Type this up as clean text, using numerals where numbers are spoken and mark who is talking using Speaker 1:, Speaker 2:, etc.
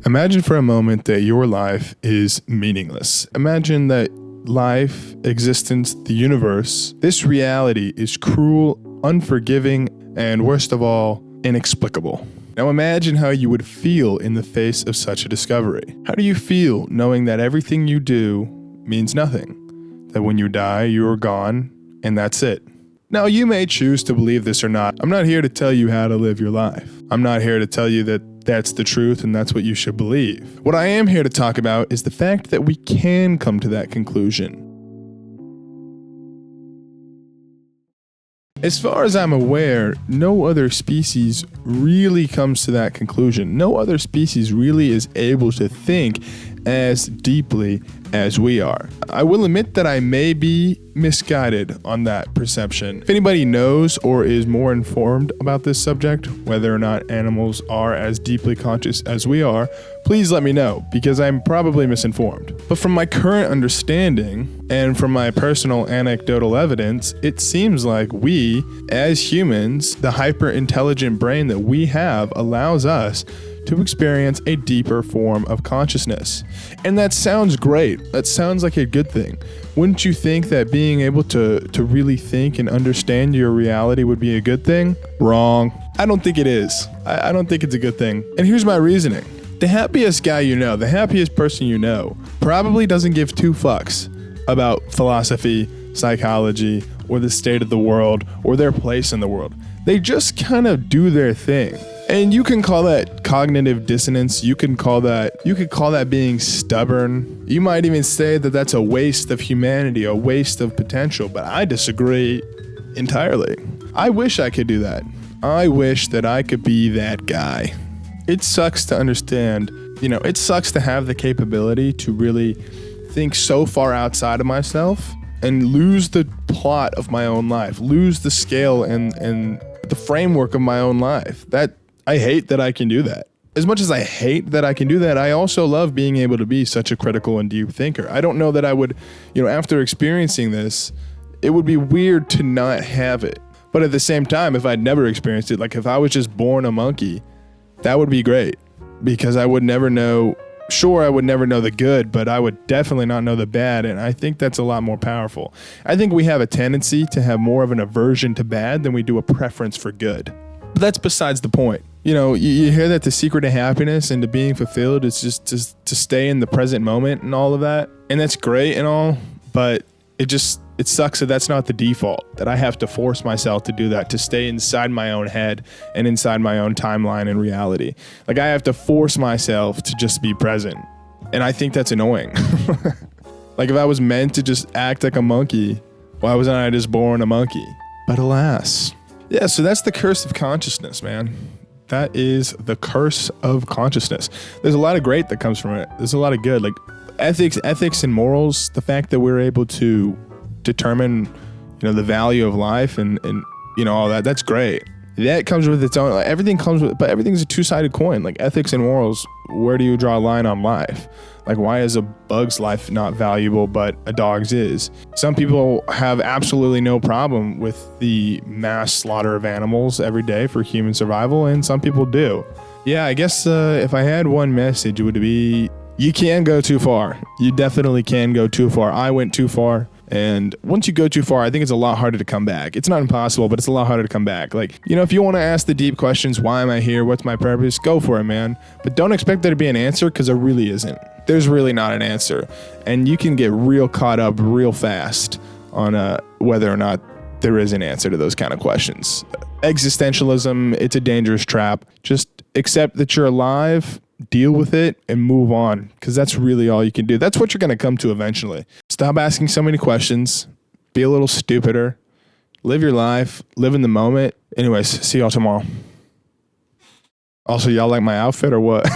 Speaker 1: Imagine for a moment that your life is meaningless. Imagine that life, existence, the universe, this reality is cruel, unforgiving, and worst of all, inexplicable. Now imagine how you would feel in the face of such a discovery. How do you feel knowing that everything you do means nothing? That when you die, you are gone, and that's it. Now you may choose to believe this or not. I'm not here to tell you how to live your life. I'm not here to tell you that that's the truth and that's what you should believe. What I am here to talk about is the fact that we can come to that conclusion. As far as I'm aware, no other species really comes to that conclusion. No other species really is able to think as deeply as we are. I will admit that I may be misguided on that perception. If anybody knows or is more informed about this subject, whether or not animals are as deeply conscious as we are, please let me know, because I'm probably misinformed. But from my current understanding and from my personal anecdotal evidence, it seems like we, as humans, the hyper-intelligent brain that we have allows us to experience a deeper form of consciousness. And that sounds great. That sounds like a good thing. Wouldn't you think that being able to really think and understand your reality would be a good thing? Wrong. I don't think it is. I don't think it's a good thing. And here's my reasoning. The happiest guy you know, the happiest person you know, probably doesn't give two fucks about philosophy, psychology, or the state of the world, or their place in the world. They just kind of do their thing. And you can call that cognitive dissonance. You could call that being stubborn. You might even say that that's a waste of humanity, a waste of potential, but I disagree entirely. I wish I could do that. I wish that I could be that guy. It sucks to understand, it sucks to have the capability to really think so far outside of myself and lose the plot of my own life, lose the scale and the framework of my own life. I hate that I can do that. As much as I hate that I can do that, I also love being able to be such a critical and deep thinker. I don't know that I would, after experiencing this, it would be weird to not have it. But at the same time, if I'd never experienced it, like if I was just born a monkey, that would be great, because I would never know. Sure, I would never know the good, but I would definitely not know the bad, and I think that's a lot more powerful. I think we have a tendency to have more of an aversion to bad than we do a preference for good. But that's besides the point. You hear that the secret to happiness and to being fulfilled is just to stay in the present moment and all of that, and that's great and all, but it sucks that that's not the default, that I have to force myself to do that, to stay inside my own head and inside my own timeline and reality. Like I have to force myself to just be present. And I think that's annoying. Like if I was meant to just act like a monkey, why wasn't I just born a monkey? But alas. Yeah, so that's the curse of consciousness, man. That is the curse of consciousness. There's a lot of great that comes from it. There's a lot of good, like ethics and morals, the fact that we're able to determine, the value of life and all that. That's great. That comes with its own. Like, everything comes with, but everything's a two-sided coin. Like ethics and morals. Where do you draw a line on life? Like why is a bug's life not valuable, but a dog's is? Some people have absolutely no problem with the mass slaughter of animals every day for human survival, and some people do. Yeah, I guess if I had one message, it would be: you can go too far. You definitely can go too far. I went too far. And once you go too far, I think it's a lot harder to come back. It's not impossible, but it's a lot harder to come back. Like, if you want to ask the deep questions, why am I here? What's my purpose? Go for it, man. But don't expect there to be an answer, because there really isn't. There's really not an answer. And you can get real caught up real fast on whether or not there is an answer to those kind of questions. Existentialism, it's a dangerous trap. Just accept that you're alive, deal with it, and move on, because that's really all you can do. That's what you're going to come to eventually. Stop asking so many questions. Be a little stupider. Live your life. Live in the moment. Anyways, see y'all tomorrow. Also, y'all like my outfit or what?